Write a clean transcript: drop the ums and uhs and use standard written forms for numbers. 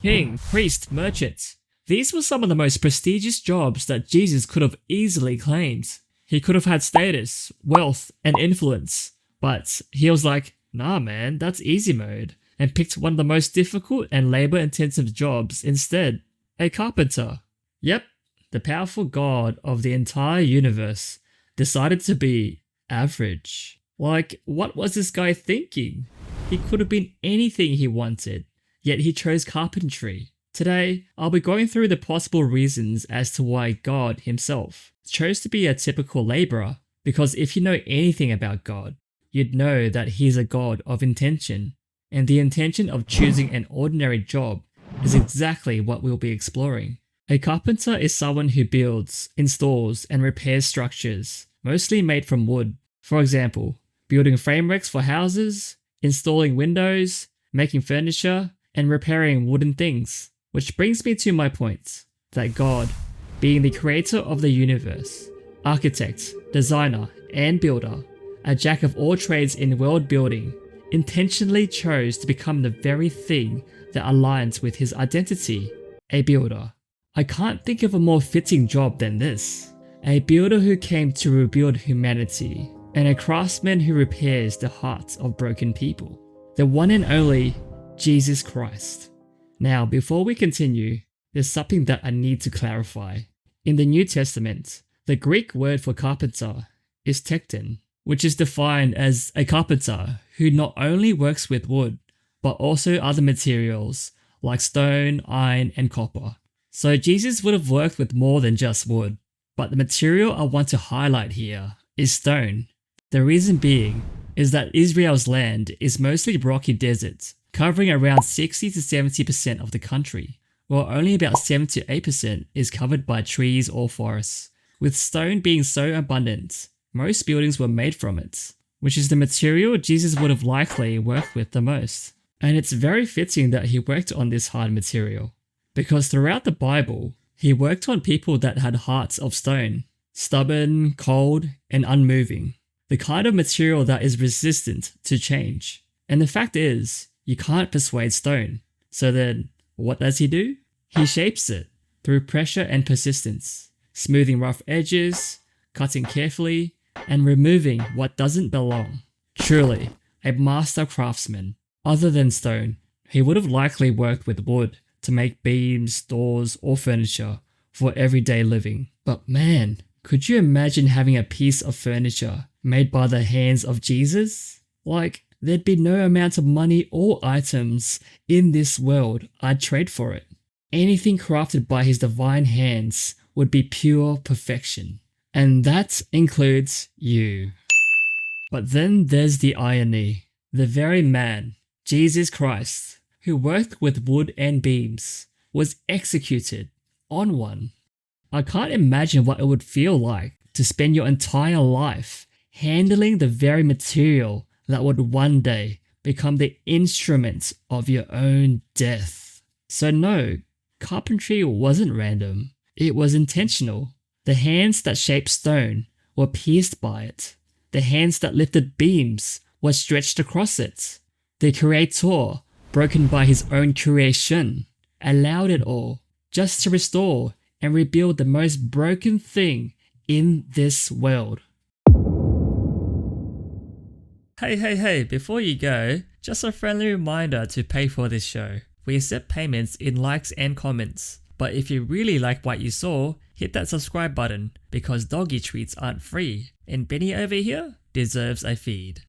king, priest, merchant. These were some of the most prestigious jobs that Jesus could have easily claimed. He could have had status, wealth, and influence, but he was like, nah man, that's easy mode, and picked one of the most difficult and labor-intensive jobs instead, a carpenter. Yep, the powerful God of the entire universe decided to be average. Like, what was this guy thinking? He could have been anything he wanted, yet he chose carpentry. Today, I'll be going through the possible reasons as to why God himself chose to be a typical laborer, because if you know anything about God, you'd know that he's a God of intention, and the intention of choosing an ordinary job is exactly what we'll be exploring. A carpenter is someone who builds, installs, and repairs structures, mostly made from wood. For example, building frameworks for houses, installing windows, making furniture, and repairing wooden things. Which brings me to my point, that God, being the creator of the universe, architect, designer, and builder, a jack of all trades in world building, intentionally chose to become the very thing that aligns with his identity, a builder. I can't think of a more fitting job than this. A builder who came to rebuild humanity, and a craftsman who repairs the hearts of broken people. The one and only Jesus Christ. Now, before we continue, there's something that I need to clarify. In the New Testament, the Greek word for carpenter is tekton, which is defined as a carpenter who not only works with wood, but also other materials like stone, iron, and copper. So Jesus would have worked with more than just wood, but the material I want to highlight here is stone. The reason being is that Israel's land is mostly rocky desert, covering around 60 to 70% of the country, while only about 7 to 8% is covered by trees or forests. With stone being so abundant, most buildings were made from it, which is the material Jesus would have likely worked with the most. And it's very fitting that he worked on this hard material, because throughout the Bible, he worked on people that had hearts of stone, stubborn, cold, and unmoving, the kind of material that is resistant to change. And the fact is, you can't persuade stone. So then, what does he do? He shapes it through pressure and persistence, smoothing rough edges, cutting carefully, and removing what doesn't belong. Truly, a master craftsman. Other than stone, he would have likely worked with wood to make beams, doors, or furniture for everyday living. But man, could you imagine having a piece of furniture made by the hands of Jesus? Like, there'd be no amount of money or items in this world I'd trade for it. Anything crafted by his divine hands would be pure perfection. And that includes you. But then there's the irony. The very man, Jesus Christ, who worked with wood and beams, was executed on one. I can't imagine what it would feel like to spend your entire life handling the very material that would one day become the instrument of your own death. So no, carpentry wasn't random. It was intentional. The hands that shaped stone were pierced by it. The hands that lifted beams were stretched across it. The Creator, broken by his own creation, allowed it all just to restore and rebuild the most broken thing in this world. Hey, before you go, just a friendly reminder to pay for this show. We accept payments in likes and comments, but if you really like what you saw, hit that subscribe button because doggy treats aren't free, and Benny over here deserves a feed.